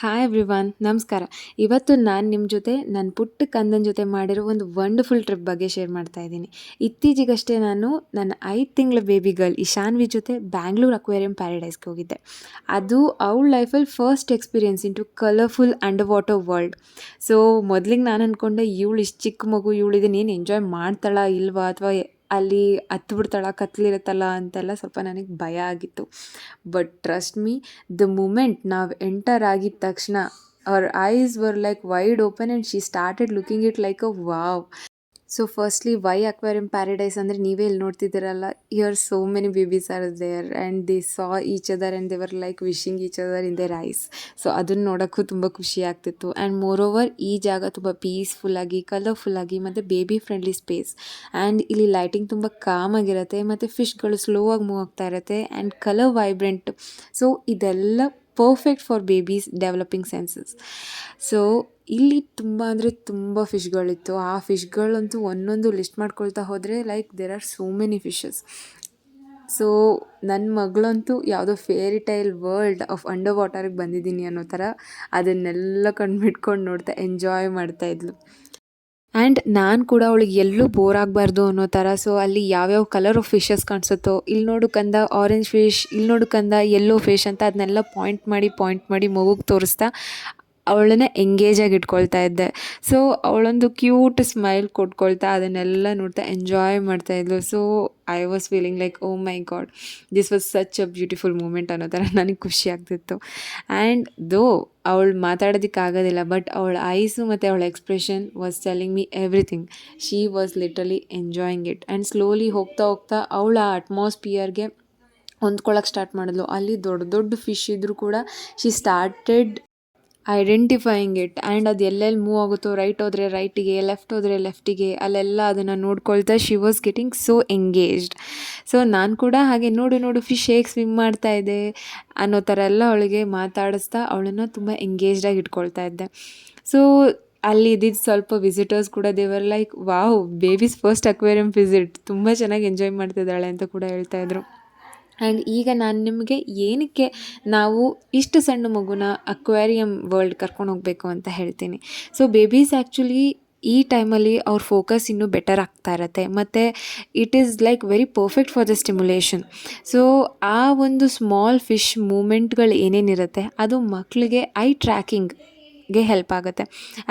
Hi everyone ನಮಸ್ಕಾರ. ಇವತ್ತು ನಾನು ನಿಮ್ಮ ಜೊತೆ ನನ್ನ ಪುಟ್ಟ ಕಂದನ ಜೊತೆ ಮಾಡಿರೋ ಒಂದು ವಂಡರ್ಫುಲ್ ಟ್ರಿಪ್ ಬಗ್ಗೆ ಶೇರ್ ಮಾಡ್ತಾ ಇದ್ದೀನಿ. ಇತ್ತೀಚೆಗಷ್ಟೇ ನಾನು ನನ್ನ 5 ತಿಂಗಳ ಬೇಬಿ ಗರ್ಲ್ ಇಶಾನ್ವಿ ಜೊತೆ ಬ್ಯಾಂಗ್ಳೂರ್ ಅಕ್ವೇರಿಯಂ ಪ್ಯಾರಡೈಸ್ಗೆ ಹೋಗಿದ್ದೆ. ಅದು ಅವಳ ಲೈಫಲ್ಲಿ first experience into colourful under water world. So ಮೊದಲಿಗೆ ನಾನು ಅಂದ್ಕೊಂಡೆ ಇವಳು ಇಷ್ಟು ಚಿಕ್ಕ ಮಗು, ಇವಳು ಇದನ್ನೇನು ಎಂಜಾಯ್ ಮಾಡ್ತಾಳಾ ಇಲ್ವಾ, ಅಥವಾ ಅಲ್ಲಿ ಹತ್ಬಿಡ್ತಾಳ ಕತ್ಲಿರುತ್ತಲ್ಲ ಅಂತೆಲ್ಲ ಸ್ವಲ್ಪ ನನಗೆ ಭಯ ಆಗಿತ್ತು. But trust me, the moment ನಾವು ಎಂಟರ್ ಆಗಿದ ತಕ್ಷಣ our eyes were like wide open and she started looking it like a wow. So firstly why aquarium paradise ಅಂದರೆ ನೀವೇ ಇಲ್ಲಿ ನೋಡ್ತಿದ್ದೀರಲ್ಲ, here so many babies are there and they saw each other and they were like wishing each other in their eyes. So ಅದನ್ನು ನೋಡೋಕ್ಕೂ ತುಂಬ ಖುಷಿ ಆಗ್ತಿತ್ತು. And more over ಈ ಜಾಗ ತುಂಬ ಪೀಸ್ಫುಲ್ಲಾಗಿ, ಕಲರ್ಫುಲ್ಲಾಗಿ ಮತ್ತು ಬೇಬಿ ಫ್ರೆಂಡ್ಲಿ ಸ್ಪೇಸ್. ಆ್ಯಂಡ್ ಇಲ್ಲಿ ಲೈಟಿಂಗ್ ತುಂಬ ಕಾಮಾಗಿರುತ್ತೆ ಮತ್ತು ಫಿಶ್ಗಳು ಸ್ಲೋ ಆಗಿ ಮೂವ್ ಆಗ್ತಾ ಇರುತ್ತೆ ಆ್ಯಂಡ್ ಕಲರ್ ವೈಬ್ರೆಂಟ್. ಸೊ ಇದೆಲ್ಲ perfect for babies developing senses. So ಇಲ್ಲಿ ತುಂಬ ಅಂದರೆ ತುಂಬ ಫಿಶ್ಗಳಿತ್ತು. ಆ ಫಿಶ್ಗಳಂತೂ ಒಂದೊಂದು ಲಿಸ್ಟ್ ಮಾಡ್ಕೊಳ್ತಾ ಹೋದರೆ like there are so many fishes. So ನನ್ನ ಮಗಳಂತೂ ಯಾವುದೋ fairy tale world of under ವಾಟರ್ಗೆ ಬಂದಿದ್ದೀನಿ ಅನ್ನೋ ಥರ ಅದನ್ನೆಲ್ಲ ಕಣ್ಬಿಟ್ಕೊಂಡು ನೋಡ್ತಾ ಎಂಜಾಯ್ ಮಾಡ್ತಾಯಿದ್ಲು. ಆ್ಯಂಡ್ ನಾನು ಕೂಡ ಅವಳಿಗೆ ಎಲ್ಲೂ ಬೋರ್ ಆಗಬಾರ್ದು ಅನ್ನೋ ಥರ, ಸೊ ಅಲ್ಲಿ ಯಾವ್ಯಾವ ಕಲರ್ ಆಫ್ ಫಿಶಸ್ ಕಾಣಿಸುತ್ತೋ, ಇಲ್ಲಿ ನೋಡು ಕಂದ ಆರೆಂಜ್ ಫಿಶ್, ಇಲ್ಲಿ ನೋಡು ಕಂದ ಯೆಲ್ಲೋ ಫಿಶ್ ಅಂತ ಅದನ್ನೆಲ್ಲ ಪಾಯಿಂಟ್ ಮಾಡಿ ಮಗುಗೆ ತೋರಿಸ್ತಾ ಅವಳನ್ನ ಎಂಗೇಜಾಗಿ ಇಟ್ಕೊಳ್ತಾ ಇದ್ದೆ. ಸೊ ಅವಳೊಂದು ಕ್ಯೂಟ್ ಸ್ಮೈಲ್ ಕೊಟ್ಕೊಳ್ತಾ ಅದನ್ನೆಲ್ಲ ನೋಡ್ತಾ ಎಂಜಾಯ್ ಮಾಡ್ತಾಯಿದ್ಲು. So I was feeling like oh my God, this was such a beautiful moment ಅನ್ನೋ ಥರ ನನಗೆ ಖುಷಿ ಆಗ್ತಿತ್ತು. ಆ್ಯಂಡ್ ದೋ ಅವಳು ಮಾತಾಡೋದಕ್ಕಾಗೋದಿಲ್ಲ, ಬಟ್ ಅವಳ ಐಸು ಮತ್ತು ಅವಳ expression was telling me everything. She was literally enjoying it. And slowly ಹೋಗ್ತಾ ಅವಳ ಆ ಅಟ್ಮಾಸ್ಫಿಯರ್ಗೆ ಹೊಂದ್ಕೊಳ್ಳೋಕೆ ಸ್ಟಾರ್ಟ್ ಮಾಡಿದ್ಲು. ಅಲ್ಲಿ ದೊಡ್ಡ ದೊಡ್ಡ ಫಿಶ್ ಇದ್ದರೂ ಕೂಡ she started identifying it. And ಅದು ಎಲ್ಲೆಲ್ಲಿ ಮೂವ್ ಆಗುತ್ತೋ, ರೈಟ್ ಹೋದರೆ ರೈಟಿಗೆ, ಲೆಫ್ಟ್ ಹೋದರೆ ಲೆಫ್ಟಿಗೆ, ಅಲ್ಲೆಲ್ಲ ಅದನ್ನು ನೋಡ್ಕೊಳ್ತಾ she was getting so engaged. So ನಾನು ಕೂಡ ಹಾಗೆ ನೋಡು ಫಿಶ್ ಹೇಗೆ ಸ್ವಿಮ್ ಮಾಡ್ತಾ ಇದೆ ಅನ್ನೋ ಥರ ಎಲ್ಲ ಅವಳಿಗೆ ಮಾತಾಡಿಸ್ತಾ ಅವಳನ್ನು ತುಂಬ ಎಂಗೇಜ್ಡಾಗಿ ಇಟ್ಕೊಳ್ತಾ ಇದ್ದೆ. ಸೊ ಅಲ್ಲಿ ಇದ್ದಿದ್ದು ಸ್ವಲ್ಪ ವಿಸಿಟರ್ಸ್ ಕೂಡ ದೇವರ್ like wow, babies first aquarium visit, ತುಂಬ ಚೆನ್ನಾಗಿ ಎಂಜಾಯ್ ಮಾಡ್ತಿದ್ದಾಳೆ ಅಂತ ಕೂಡ ಹೇಳ್ತಾಯಿದ್ರು. ಆ್ಯಂಡ್ ಈಗ ನಾನು ನಿಮಗೆ ಏನಕ್ಕೆ ನಾವು ಇಷ್ಟು ಸಣ್ಣ ಮಗುನ ಅಕ್ವೇರಿಯಂ ವರ್ಲ್ಡ್ ಕರ್ಕೊಂಡು ಹೋಗಬೇಕು ಅಂತ ಹೇಳ್ತೀನಿ. ಸೊ ಬೇಬೀಸ್ ಆ್ಯಕ್ಚುಲಿ ಈ ಟೈಮಲ್ಲಿ ಅವ್ರ ಫೋಕಸ್ ಇನ್ನೂ ಬೆಟರ್ ಆಗ್ತಾ ಇರತ್ತೆ, ಮತ್ತು it is like very perfect for the stimulation. So ಆ ಒಂದು ಸ್ಮಾಲ್ ಫಿಶ್ ಮೂಮೆಂಟ್ಗಳು ಏನೇನಿರುತ್ತೆ ಅದು ಮಕ್ಕಳಿಗೆ ಐ ಟ್ರ್ಯಾಕಿಂಗ್ಗೆ ಹೆಲ್ಪ್ ಆಗುತ್ತೆ.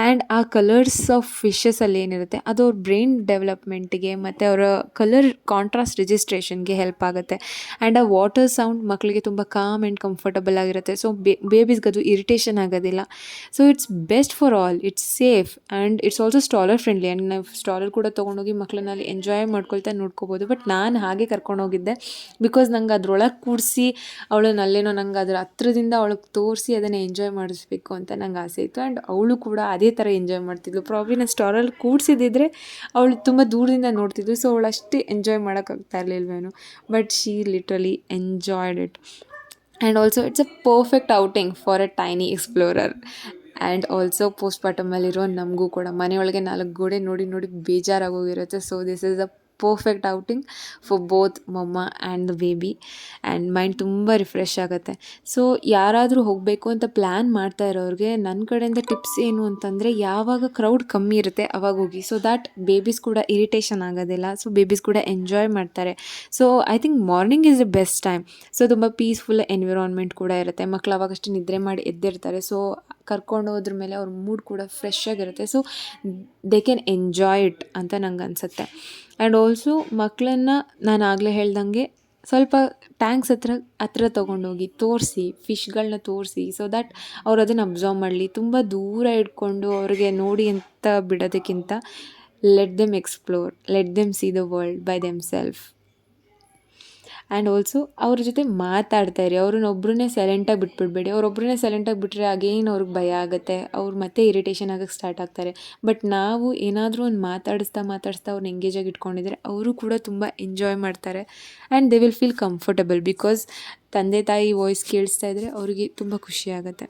ಆ್ಯಂಡ್ ಆ ಕಲರ್ಸ್ ಆಫ್ ಫಿಶಸಲ್ಲಿ ಏನಿರುತ್ತೆ ಅದು ಅವ್ರ ಬ್ರೈನ್ ಡೆವಲಪ್ಮೆಂಟಿಗೆ ಮತ್ತು ಅವರ ಕಲರ್ ಕಾಂಟ್ರಾಸ್ಟ್ ರಿಜಿಸ್ಟ್ರೇಷನ್ಗೆ ಹೆಲ್ಪ್ ಆಗುತ್ತೆ. ಆ್ಯಂಡ್ ಆ ವಾಟರ್ ಸೌಂಡ್ ಮಕ್ಕಳಿಗೆ ತುಂಬ ಕಾಮ್ ಆ್ಯಂಡ್ ಕಂಫರ್ಟಬಲ್ ಆಗಿರುತ್ತೆ. ಸೊ ಬೇಬೀಸ್ಗೆ ಅದು ಇರಿಟೇಷನ್ ಆಗೋದಿಲ್ಲ. So it's best for all, it's safe and it's also stroller friendly. And ನಾವು ಸ್ಟಾಲರ್ ಕೂಡ ತೊಗೊಂಡೋಗಿ ಮಕ್ಕಳನ್ನ ಅಲ್ಲಿ ಎಂಜಾಯ್ ಮಾಡ್ಕೊಳ್ತಾ ನೋಡ್ಕೋಬೋದು. ಬಟ್ ನಾನು ಹಾಗೆ ಕರ್ಕೊಂಡೋಗಿದ್ದೆ ಬಿಕಾಸ್ ನಂಗೆ ಅದ್ರೊಳಗೆ ಕೂರಿಸಿ ಅವಳನ್ನ ಅಲ್ಲೇನೋ ನಂಗೆ ಅದ್ರ ಹತ್ರದಿಂದ ಅವಳಿಗೆ ತೋರಿಸಿ ಅದನ್ನು ಎಂಜಾಯ್ ಮಾಡಿಸ್ಬೇಕು ಅಂತ ನಂಗೆ ಆಸೆ ಇತ್ತು. ಆ್ಯಂಡ್ ಅವಳು ಕೂಡ ಅದೇ ಥರ ಎಂಜಾಯ್ ಮಾಡ್ತಿದ್ಳು. ಪ್ರಾಬ್ಲಿ ನಾನು ಸ್ಟಾಲಲ್ಲಿ ಕೂಡಿಸಿದ್ದಿದ್ರೆ ಅವಳು ತುಂಬ ದೂರದಿಂದ ನೋಡ್ತಿದ್ಳು, ಸೊ ಅವಳು ಅಷ್ಟೇ ಎಂಜಾಯ್ ಮಾಡೋಕ್ಕಾಗ್ತಾ ಇರಲಿಲ್ವೇನೋ. But she literally enjoyed it. And also it's a perfect outing for a tiny explorer. And also post ಪಾರ್ಟಮಲ್ಲಿರೋ ನಮಗೂ ಕೂಡ ಮನೆಯೊಳಗೆ 4 ಗೋಡೆ ನೋಡಿ ಬೇಜಾರಾಗೋಗಿರುತ್ತೆ. So this is a perfect outing for both mumma and the baby. And mind ತುಂಬ refresh ಆಗುತ್ತೆ. So ಯಾರಾದರೂ ಹೋಗಬೇಕು ಅಂತ ಪ್ಲ್ಯಾನ್ ಮಾಡ್ತಾ ಇರೋರಿಗೆ ನನ್ನ ಕಡೆಯಿಂದ ಟಿಪ್ಸ್ ಏನು ಅಂತಂದರೆ, ಯಾವಾಗ ಕ್ರೌಡ್ ಕಮ್ಮಿ ಇರುತ್ತೆ ಅವಾಗ ಹೋಗಿ, ಸೊ ದ್ಯಾಟ್ ಬೇಬೀಸ್ ಕೂಡ ಇರಿಟೇಷನ್ ಆಗೋದಿಲ್ಲ. ಸೊ ಬೇಬೀಸ್ ಕೂಡ ಎಂಜಾಯ್ ಮಾಡ್ತಾರೆ. So I think morning is the best time. So ತುಂಬ ಪೀಸ್ಫುಲ್ ಎನ್ವಿರಾನ್ಮೆಂಟ್ ಕೂಡ ಇರುತ್ತೆ. ಮಕ್ಕಳು ಅವಾಗಷ್ಟು ನಿದ್ರೆ ಮಾಡಿ ಎದ್ದಿರ್ತಾರೆ. ಸೊ ಕರ್ಕೊಂಡು ಹೋದ್ರ ಮೇಲೆ ಅವ್ರ ಮೂಡ್ ಕೂಡ ಫ್ರೆಶ್ ಆಗಿರುತ್ತೆ. So they can enjoy it ಅಂತ ನಂಗೆ ಅನಿಸುತ್ತೆ. ಆ್ಯಂಡ್ ಆಲ್ಸೋ ಮಕ್ಕಳನ್ನು ನಾನು ಆಗಲೇ ಹೇಳ್ದಂಗೆ ಸ್ವಲ್ಪ ಟ್ಯಾಂಕ್ಸ್ ಹತ್ರ ತೊಗೊಂಡೋಗಿ ತೋರಿಸಿ, ಫಿಶ್ಗಳನ್ನ ತೋರಿಸಿ, ಸೊ ದ್ಯಾಟ್ ಅವ್ರು ಅದನ್ನು ಅಬ್ಸರ್ವ್ ಮಾಡಲಿ. ತುಂಬ ದೂರ ಇಟ್ಕೊಂಡು ಅವ್ರಿಗೆ ನೋಡಿ ಅಂತ ಬಿಡೋದಕ್ಕಿಂತ let them explore, let them see the world by themselves. And also ಅವ್ರ ಜೊತೆ ಮಾತಾಡ್ತಾ ಇರಿ. ಅವ್ರನ್ನೊಬ್ಬರನ್ನೇ ಸೈಲೆಂಟಾಗಿ ಬಿಟ್ಬಿಡಬೇಡಿ. ಅವರೊಬ್ಬರನ್ನೇ ಸೈಲೆಂಟಾಗಿ ಬಿಟ್ಟರೆ ಅಗೇನ್ ಅವ್ರಿಗೆ ಭಯ ಆಗುತ್ತೆ, ಅವ್ರು ಮತ್ತೆ ಇರಿಟೇಷನ್ ಆಗೋಕ್ಕೆ ಸ್ಟಾರ್ಟ್ ಆಗ್ತಾರೆ. ಬಟ್ ನಾವು ಏನಾದರೂ ಒಂದು ಮಾತಾಡಿಸ್ತಾ ಅವ್ರನ್ನ ಎಂಗೇಜಾಗಿ ಇಟ್ಕೊಂಡಿದ್ರೆ ಅವರು ಕೂಡ ತುಂಬ ಎಂಜಾಯ್ ಮಾಡ್ತಾರೆ. And they will feel comfortable because ತಂದೆ ತಾಯಿ ವಾಯ್ಸ್ ಕೇಳಿಸ್ತಾ ಇದ್ದರೆ ಅವರಿಗೆ ತುಂಬ ಖುಷಿ ಆಗುತ್ತೆ.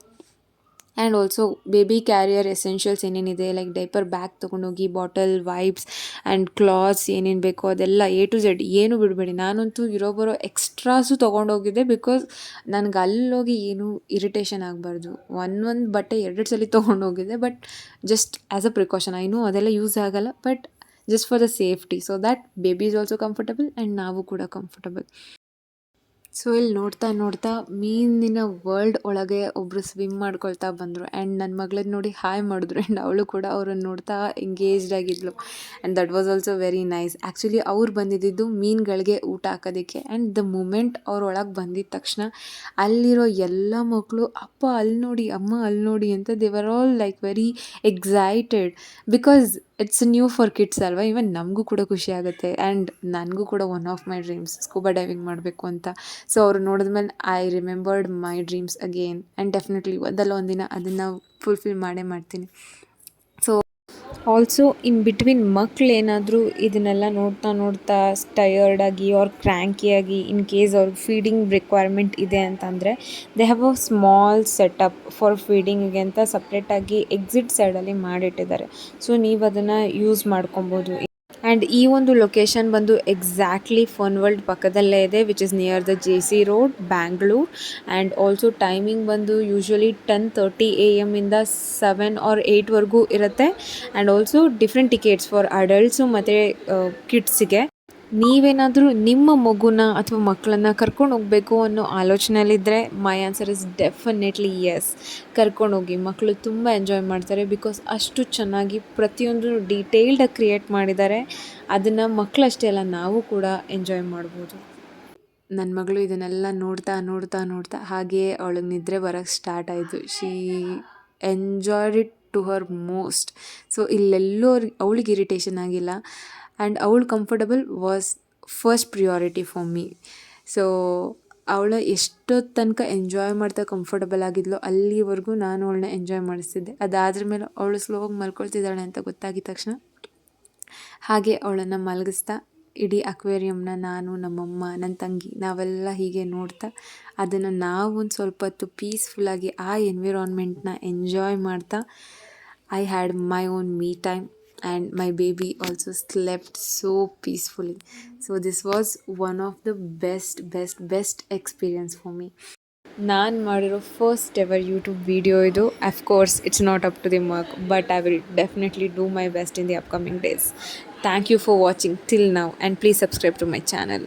And also baby carrier essentials ಏನೇನಿದೆ ಲೈಕ್ ಡೈಪರ್ ಬ್ಯಾಗ್ ತೊಗೊಂಡೋಗಿ ಬಾಟಲ್ ವೈಪ್ಸ್ ಆ್ಯಂಡ್ ಕ್ಲಾತ್ಸ್ ಏನೇನು ಬೇಕೋ ಅದೆಲ್ಲ ಎ ಟು ಝೆಡ್ ಏನು ಬಿಡಬೇಡಿ. ನಾನಂತೂ ಇರೋ ಬರೋ ಎಕ್ಸ್ಟ್ರಾಸು ತೊಗೊಂಡೋಗಿದ್ದೆ ಬಿಕಾಸ್ ನನಗೆ ಅಲ್ಲೋಗಿ ಏನೂ ಇರಿಟೇಷನ್ ಆಗಬಾರ್ದು. ಒಂದು ಬಟ್ಟೆ 2 ಸಲ ತೊಗೊಂಡೋಗಿದ್ದೆ, but just as a precaution. I know ಅದೆಲ್ಲ ಯೂಸ್ ಆಗಲ್ಲ, but just for the safety, so that baby is also comfortable and ನಾವು ಕೂಡ ಕಂಫರ್ಟಬಲ್. ಸೊ ಇಲ್ಲಿ ನೋಡ್ತಾ ನೋಡ್ತಾ ಮೀನಿನ ವರ್ಲ್ಡ್ ಒಳಗೆ ಒಬ್ಬರು ಸ್ವಿಮ್ ಮಾಡ್ಕೊಳ್ತಾ ಬಂದರು ಆ್ಯಂಡ್ ನನ್ನ ಮಗಳನ್ನ ನೋಡಿ ಹಾಯ್ ಮಾಡಿದ್ರು ಆ್ಯಂಡ್ ಅವಳು ಕೂಡ ಅವ್ರನ್ನ ನೋಡ್ತಾ ಎಂಗೇಜ್ಡ್ ಆಗಿದ್ಲು and that was also very nice. Actually ಅವ್ರು ಬಂದಿದ್ದು ಮೀನುಗಳಿಗೆ ಊಟ ಹಾಕೋದಕ್ಕೆ ಆ್ಯಂಡ್ ದ ಮೂಮೆಂಟ್ ಅವ್ರ ಒಳಗೆ ಬಂದಿದ್ದ ತಕ್ಷಣ ಅಲ್ಲಿರೋ ಎಲ್ಲ ಮಕ್ಕಳು ಅಪ್ಪ ಅಲ್ಲಿ ನೋಡಿ, ಅಮ್ಮ ಅಲ್ಲಿ ನೋಡಿ ಅಂತ they were all like very excited because it's new for kids ಅಲ್ವಾ. ಈವನ್ ನಮಗೂ ಕೂಡ ಖುಷಿ ಆಗುತ್ತೆ ಆ್ಯಂಡ್ ನನಗೂ ಕೂಡ one of my dreams scuba diving ಮಾಡಬೇಕು ಅಂತ. ಸೊ ಅವ್ರು ನೋಡಿದ್ಮೇಲೆ I remembered my dreams again and definitely ಒಂದಲ್ಲ ಒಂದಿನ ಅದನ್ನು ಫುಲ್ಫಿಲ್ ಮಾಡೇ ಮಾಡ್ತೀನಿ. ಸೊ ಆಲ್ಸೋ ಇನ್ ಬಿಟ್ವೀನ್ ಮಕ್ಕಳೇನಾದರೂ ಇದನ್ನೆಲ್ಲ ನೋಡ್ತಾ ನೋಡ್ತಾ ಟಯರ್ಡಾಗಿ ಆರ್ ಕ್ರ್ಯಾಂಕಿಯಾಗಿ ಇನ್ ಕೇಸ್ ಅವ್ರಿಗೆ ಫೀಡಿಂಗ್ ರಿಕ್ವೈರ್ಮೆಂಟ್ ಇದೆ ಅಂತಂದರೆ they have a small setup for ಫೀಡಿಂಗಿಗೆ ಅಂತ ಸಪ್ರೇಟಾಗಿ ಎಕ್ಸಿಟ್ ಸೈಡಲ್ಲಿ ಮಾಡಿಟ್ಟಿದ್ದಾರೆ. ಸೊ ನೀವು ಅದನ್ನು ಯೂಸ್ ಮಾಡ್ಕೊಬೋದು. ಆ್ಯಂಡ್ ಈ ಒಂದು ಲೊಕೇಶನ್ ಬಂದು ಎಕ್ಸಾಕ್ಟ್ಲಿ ಫನ್ ವರ್ಲ್ಡ್ ಪಕ್ಕದಲ್ಲೇ ಇದೆ, which is near the JC road, Bangalore. And also timing ಬಂದು ಯೂಶ್ವಲಿ 10:30 AM ಇಂದ 7 or 8ವರೆಗೂ ಇರುತ್ತೆ. And also different tickets for adults ಮತ್ತು ಕಿಡ್ಸಿಗೆ. ನೀವೇನಾದರೂ ನಿಮ್ಮ ಮಗುನ ಅಥವಾ ಮಕ್ಕಳನ್ನ ಕರ್ಕೊಂಡು ಹೋಗಬೇಕು ಅನ್ನೋ ಆಲೋಚನೆಯಲ್ಲಿದ್ದರೆ my answer is definitely yes. ಕರ್ಕೊಂಡೋಗಿ, ಮಕ್ಕಳು ತುಂಬ ಎಂಜಾಯ್ ಮಾಡ್ತಾರೆ ಬಿಕಾಸ್ ಅಷ್ಟು ಚೆನ್ನಾಗಿ ಪ್ರತಿಯೊಂದು ಡೀಟೇಲ್ಡಾಗಿ ಕ್ರಿಯೇಟ್ ಮಾಡಿದ್ದಾರೆ. ಅದನ್ನು ಮಕ್ಕಳಷ್ಟೇ ಅಲ್ಲ, ನಾವು ಕೂಡ ಎಂಜಾಯ್ ಮಾಡ್ಬೋದು. ನನ್ನ ಮಗಳು ಇದನ್ನೆಲ್ಲ ನೋಡ್ತಾ ನೋಡ್ತಾ ನೋಡ್ತಾ ಹಾಗೆಯೇ ಅವಳಿಗೆ ನಿದ್ರೆ ಬರೋಕ್ಕೆ ಸ್ಟಾರ್ಟ್ ಆಯಿತು. She enjoyed it to her most. So ಇಲ್ಲೆಲ್ಲೂ ಅವಳಿಗೆ ಇರಿಟೇಷನ್ ಆಗಿಲ್ಲ ಆ್ಯಂಡ್ ಅವಳು comfortable was first priority for me. So ಅವಳ ಎಷ್ಟೊತ್ತು ತನಕ ಎಂಜಾಯ್ ಮಾಡ್ತಾ ಕಂಫರ್ಟಬಲ್ ಆಗಿದ್ಲೋ ಅಲ್ಲಿವರೆಗೂ ನಾನು ಅವಳನ್ನ ಎಂಜಾಯ್ ಮಾಡಿಸ್ತಿದ್ದೆ. ಅದಾದ್ರ ಮೇಲೆ ಅವಳು ಸ್ಲೋಗಿ ಮಲ್ಕೊಳ್ತಿದ್ದಾಳೆ ಅಂತ ಗೊತ್ತಾಗಿದ ತಕ್ಷಣ ಹಾಗೆ ಅವಳನ್ನು ಮಲಗಿಸ್ತಾ ಇಡೀ ಅಕ್ವೇರಿಯಮ್ನ ನಾನು, ನಮ್ಮಮ್ಮ, ನನ್ನ ತಂಗಿ ನಾವೆಲ್ಲ ಹೀಗೆ ನೋಡ್ತಾ ಅದನ್ನು ನಾವು ಒಂದು ಸ್ವಲ್ಪ ಹೊತ್ತು ಪೀಸ್ಫುಲ್ಲಾಗಿ ಆ ಎನ್ವಿರಾನ್ಮೆಂಟ್ನ ಎಂಜಾಯ್ ಮಾಡ್ತಾ I had my own me time and my baby also slept so peacefully. So this was one of the best experience for me. ನಾನು ಮಾಡಿರೋ ಫಸ್ಟ್ ಎವರ್ ಯೂಟ್ಯೂಬ್ ವಿಡಿಯೋ ಇದು. Of course it's not up to the mark, but I will definitely do my best in the upcoming days. Thank you for watching till now and please subscribe to my channel.